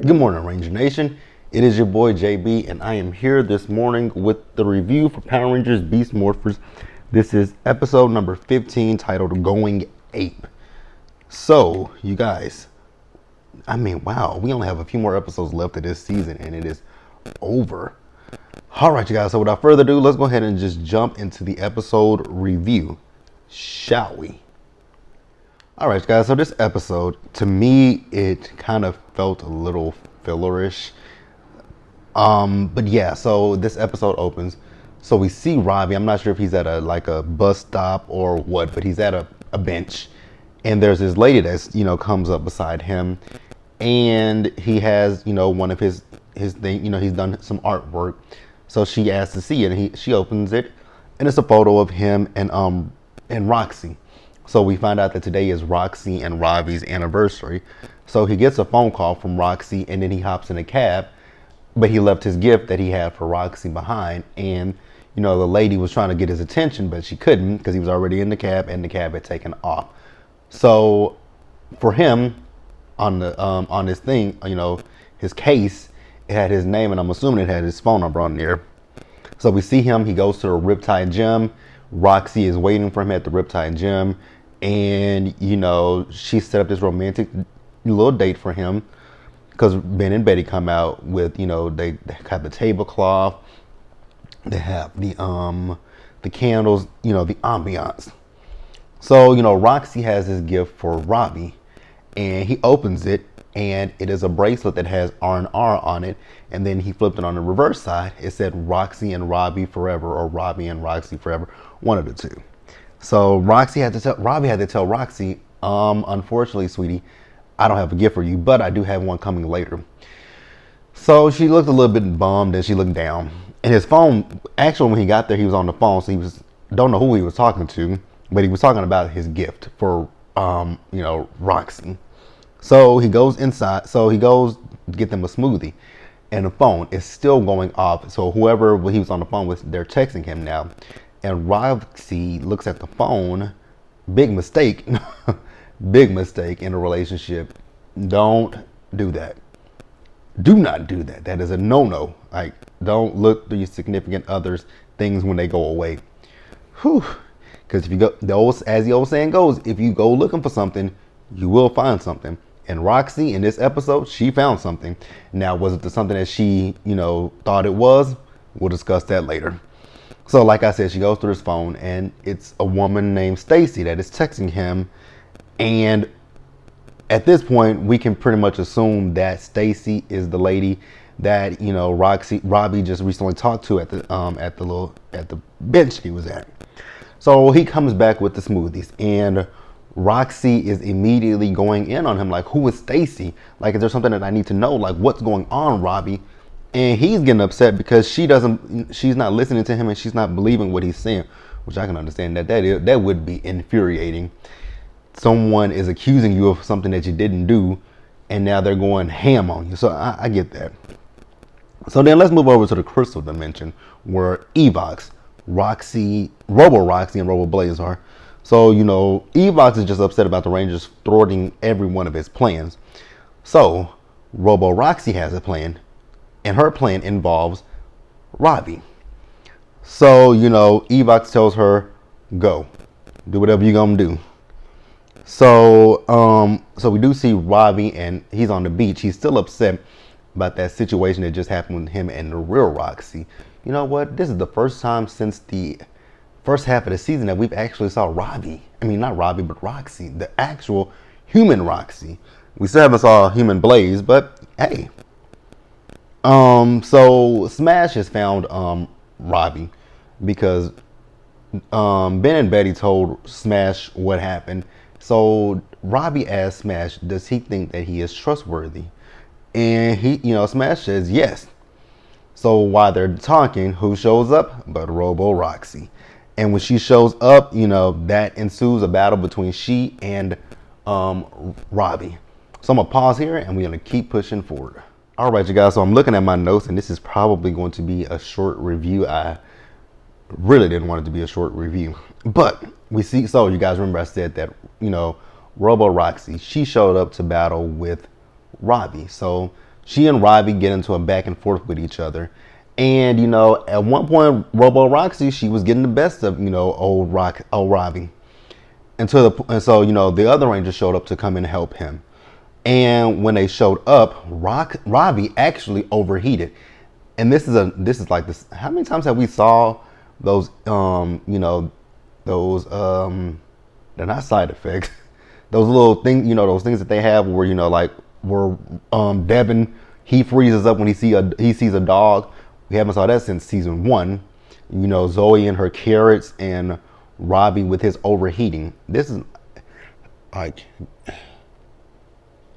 Good morning, Ranger Nation. It is your boy JB, and I am here this morning with the review for Power Rangers Beast Morphers. This is episode number 15, titled Going Ape. So, you guys, wow, we only have a few more episodes left of this season, and it is over. All right, you guys, so without further ado, let's go ahead and just jump into the episode review, shall we? All right, guys, so this episode, to me, it kind of felt a little fillerish. But yeah, so this episode opens. So we see Robbie. I'm not sure if he's at a bus stop or what, but he's at a bench. And there's this lady that's, comes up beside him. And he has, one of his thing, he's done some artwork. So she asks to see it, and she opens it. And it's a photo of him and Roxy. So we find out that today is Roxy and Robbie's anniversary. So he gets a phone call from Roxy, and then he hops in a cab. But he left his gift that he had for Roxy behind. And, the lady was trying to get his attention, but she couldn't because he was already in the cab and the cab had taken off. So for him, on his thing, his case, it had his name, and I'm assuming it had his phone number on there. So we see him. He goes to the Riptide Gym. Roxy is waiting for him at the Riptide Gym. And, she set up this romantic little date for him because Ben and Betty come out with, they have the tablecloth, they have the candles, the ambiance. So, Roxy has this gift for Robbie, and he opens it, and it is a bracelet that has R&R on it. And then he flipped it on the reverse side. It said Roxy and Robbie forever, or Robbie and Roxy forever, one of the two. So Robbie had to tell Roxy, unfortunately, sweetie, I don't have a gift for you, but I do have one coming later. So she looked a little bit bummed, and she looked down. And his phone, actually, when he got there, he was on the phone, so don't know who he was talking to, but he was talking about his gift for, Roxy. So he goes inside. So he goes to get them a smoothie, and the phone is still going off. So whoever he was on the phone with, they're texting him now. And Roxy looks at the phone. Big mistake. Big mistake in a relationship. Don't do that. Do not do that. That is a no-no. Like, don't look through your significant others' things when they go away. Whew. Because if you go, as the old saying goes, if you go looking for something, you will find something. And Roxy, in this episode, she found something. Now, was it something that she, thought it was? We'll discuss that later. So, like I said, she goes through his phone, and it's a woman named Stacy that is texting him. And at this point, we can pretty much assume that Stacy is the lady that, Robbie just recently talked to at the bench he was at. So he comes back with the smoothies, and Roxy is immediately going in on him, like, who is Stacy? Like, is there something that I need to know? Like, what's going on, Robbie? And he's getting upset because she's not listening to him, and she's not believing what he's saying, which I can understand that would be infuriating. Someone is accusing you of something that you didn't do, and now they're going ham on you. So I get that. So then let's move over to the crystal dimension where Evox, Roxy, Robo-Roxy, and Robo-Blaze are. So, Evox is just upset about the Rangers thwarting every one of his plans. So, Robo-Roxy has a plan, and her plan involves Robbie. So, Evox tells her, go. Do whatever you're going to do. So, we do see Robbie, and he's on the beach. He's still upset about that situation that just happened with him and the real Roxy. You know what? This is the first time since the first half of the season that we've actually saw Robbie. I mean, not Robbie, but Roxy, the actual human Roxy. We still haven't saw human Blaze, but hey. So Smash has found Robbie because Ben and Betty told Smash what happened. So Robbie asked Smash, does he think that he is trustworthy? And Smash says yes. So while they're talking, who shows up but Robo-Roxy? And when she shows up, that ensues a battle between she and Robbie. So I'm going to pause here, and we're going to keep pushing forward. All right, you guys, so I'm looking at my notes, and this is probably going to be a short review. I really didn't want it to be a short review. But we see, so you guys remember I said that, Robo-Roxy, she showed up to battle with Robbie. So she and Robbie get into a back and forth with each other. And, you know, at one point, Robo Roxy, she was getting the best of, you know, old Robbie. And so, you know, the other Rangers showed up to come and help him. And when they showed up, Robbie actually overheated. And this is like this. How many times have we saw those, you know, those, they're not side effects. Those little things, you know, those things that they have where, you know, like where Devin, he freezes up when he sees a dog. We haven't saw that since season 1. You know, Zoe and her carrots and Robbie with his overheating. This is like,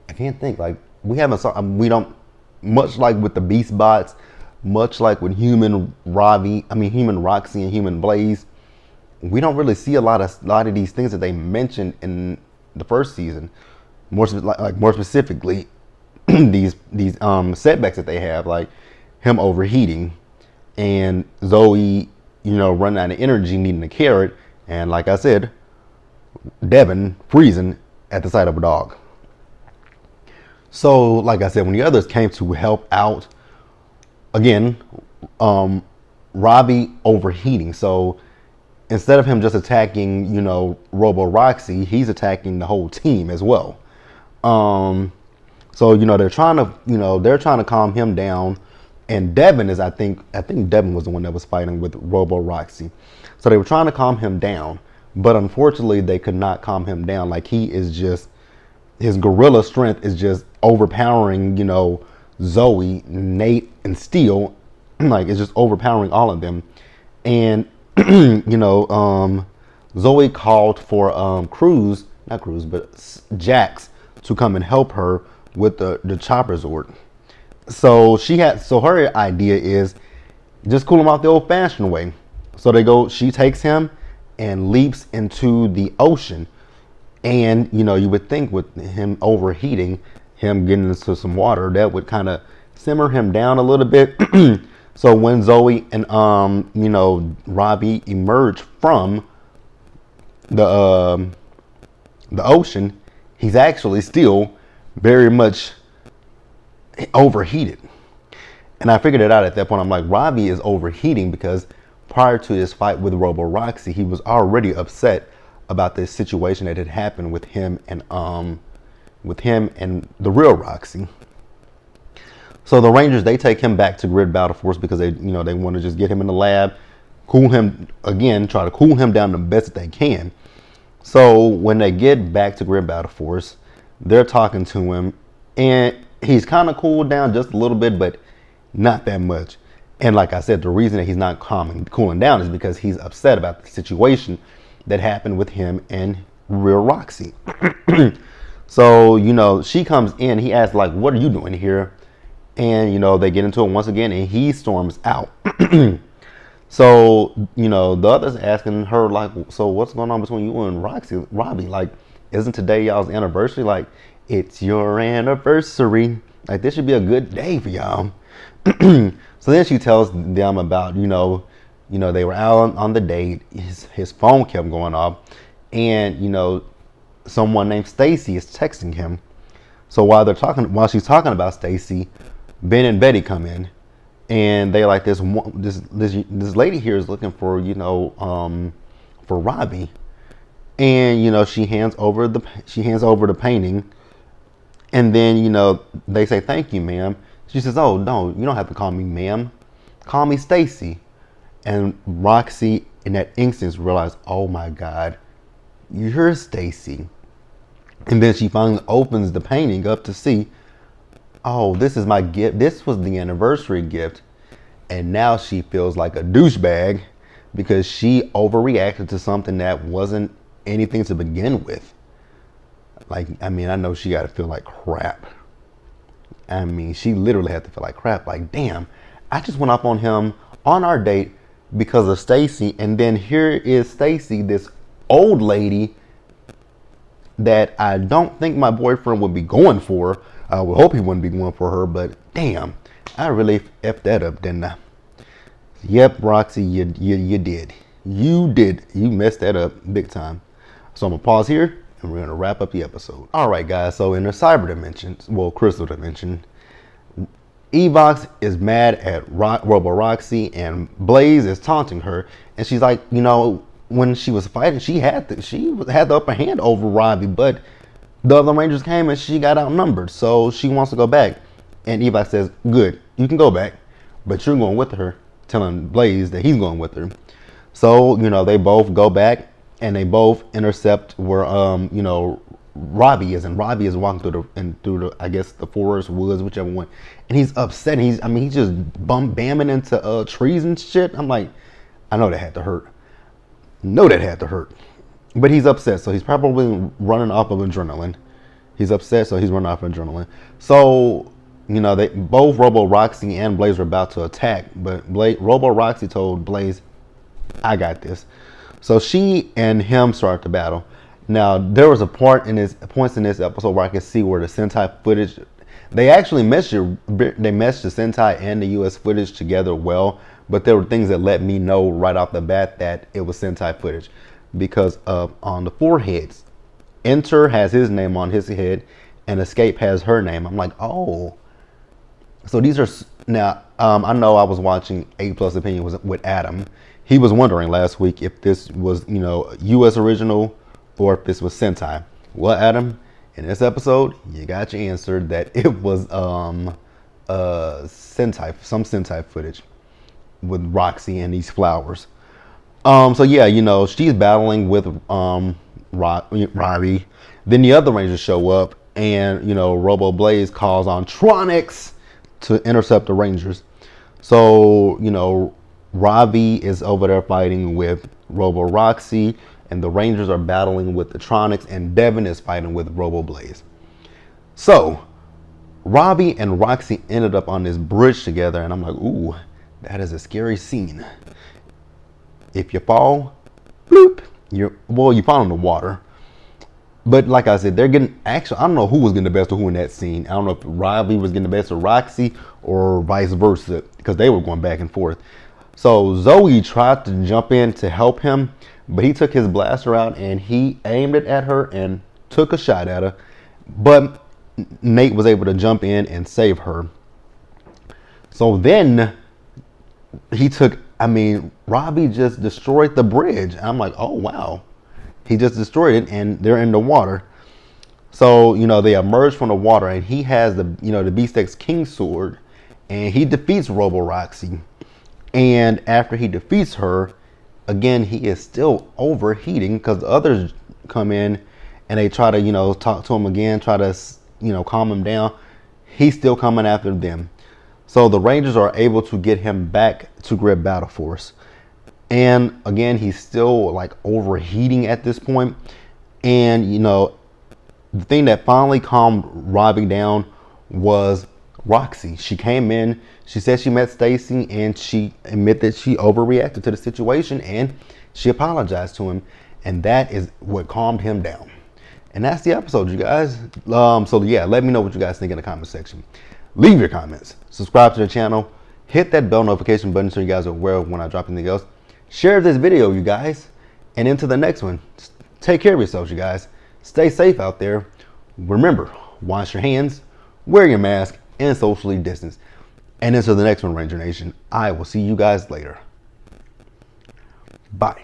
I can't think. Like, we haven't saw, we don't, much like with the Beast Bots, much like with human Roxy and human Blaze, we don't really see a lot of these things that they mentioned in the first season. More specifically, these setbacks that they have, like him overheating and Zoe, you know, running out of energy, needing a carrot, and like I said, Devin freezing at the sight of a dog. So, like I said, when the others came to help out, again, Robbie overheating. So instead of him just attacking, you know, Robo Roxy, he's attacking the whole team as well. So, you know, they're trying to calm him down. And Devin is, I think Devin was the one that was fighting with Robo Roxy. So they were trying to calm him down, but unfortunately they could not calm him down. Like, he is just, his gorilla strength is just overpowering, you know, Zoe, Nate, and Steel. Like, it's just overpowering all of them. And, you know, Zoe called for Jax to come and help her with the chopper Zord. So her idea is just cool him off the old fashioned way. So she takes him and leaps into the ocean. And, you know, you would think with him overheating, him getting into some water, that would kind of simmer him down a little bit. So when Zoe and, you know, Robbie emerge from the ocean, he's actually still very much overheated. And I figured it out at that point. I'm like, Robbie is overheating because prior to this fight with Robo Roxy, he was already upset about this situation that had happened with him and the real Roxy. So the Rangers, they take him back to Grid Battle Force because they want to just get him in the lab, cool him again, try to cool him down the best that they can. So when they get back to Grid Battle Force, they're talking to him, and he's kind of cooled down just a little bit, but not that much. And like I said, the reason that he's not cooling down is because he's upset about the situation that happened with him and real Roxy. So, you know, she comes in, he asks, like, what are you doing here? And, you know, they get into it once again, and he storms out. So, you know, the others asking her, like, so what's going on between you and Robbie? Like, isn't today y'all's anniversary? Like, it's your anniversary. Like, this should be a good day for y'all. So then she tells them about, you know, they were out on the date. His phone kept going off, and, you know, someone named Stacy is texting him. So while she's talking about Stacy, Ben and Betty come in, and they like, this lady here is looking for, you know, for Robbie. And, you know, she hands over the painting, and then, you know, they say, thank you, ma'am. She says, oh no, you don't have to call me ma'am, call me Stacy. And Roxy in that instance realized, oh my God, you're Stacy. And then she finally opens the painting up to see, oh, this is my gift. This was the anniversary gift. And now she feels like a douchebag because she overreacted to something that wasn't anything to begin with. Like, I mean, I know she got to feel like crap. I mean, she literally had to feel like crap. Like, damn, I just went up on him on our date because of Stacy. And then here is Stacy, this old lady that I don't think my boyfriend would be going for. I would hope he wouldn't be going for her, but damn, I really effed that up, didn't I? Yep, Roxy, you did. You did. You messed that up big time. So I'm going to pause here, and we're going to wrap up the episode. All right, guys, so in the cyber dimension, well, crystal dimension, Evox is mad at Robo Roxy, and Blaze is taunting her. And she's like, you know, when she was fighting, she had the upper hand over Robbie, but the other Rangers came and she got outnumbered. So she wants to go back. And Evox says, good, you can go back, but you're going with her, telling Blaze that he's going with her. So, you know, they both go back and they both intercept where, you know, Robbie is walking through the I guess the forest, woods, whichever one, and he's upset. He's just bamming into trees and shit. I'm like, I know that had to hurt. But he's upset, so he's probably running off of adrenaline. He's upset, so he's running off of adrenaline. So, you know, they both Robo Roxy and Blaze were about to attack, but Robo Roxy told Blaze, I got this. So she and him start the battle. Now, there was points in this episode where I could see where the Sentai footage, they actually meshed the Sentai and the US footage together well, but there were things that let me know right off the bat that it was Sentai footage, because on the foreheads, Enter has his name on his head and Escape has her name. I'm like, oh, so these are, now I know I was watching A Plus Opinion with Adam. He was wondering last week if this was, you know, US original or if this was Sentai. Well, Adam, in this episode, you got your answer that it was Sentai, some Sentai footage with Roxy and these flowers. So yeah, you know, she's battling with Robbie. Then the other Rangers show up, and you know, Robo Blaze calls on Tronics to intercept the Rangers. So, you know, Robbie is over there fighting with Robo Roxy, and the Rangers are battling with the Tronics, and Devin is fighting with Robo Blaze. So Robbie and Roxy ended up on this bridge together, and I'm like, ooh, that is a scary scene. If you fall, bloop, you fall in the water. But like I said, they're getting, actually, I don't know who was getting the best of who in that scene. I don't know if Robbie was getting the best of Roxy or vice versa, because they were going back and forth. So Zoe tried to jump in to help him, but he took his blaster out and he aimed it at her and took a shot at her. But Nate was able to jump in and save her. So then Robbie just destroyed the bridge. I'm like, oh wow. He just destroyed it and they're in the water. So, you know, they emerge from the water and he has the Beast King sword and he defeats Robo Roxy. And after he defeats her, again, he is still overheating because the others come in and they try to, you know, talk to him again, try to, you know, calm him down. He's still coming after them. So the Rangers are able to get him back to Grid Battle Force. And again, he's still like overheating at this point. And, you know, the thing that finally calmed Robbie down was Roxy. She came in, she said she met Stacy, and she admitted that she overreacted to the situation and she apologized to him. And that is what calmed him down. And that's the episode, you guys. So yeah, let me know what you guys think in the comment section. Leave your comments, subscribe to the channel, hit that bell notification button so you guys are aware of when I drop anything else. Share this video, you guys, and into the next one. Take care of yourselves, you guys. Stay safe out there. Remember, wash your hands, wear your mask, and socially distance. And into the next one, Ranger Nation. I will see you guys later. Bye.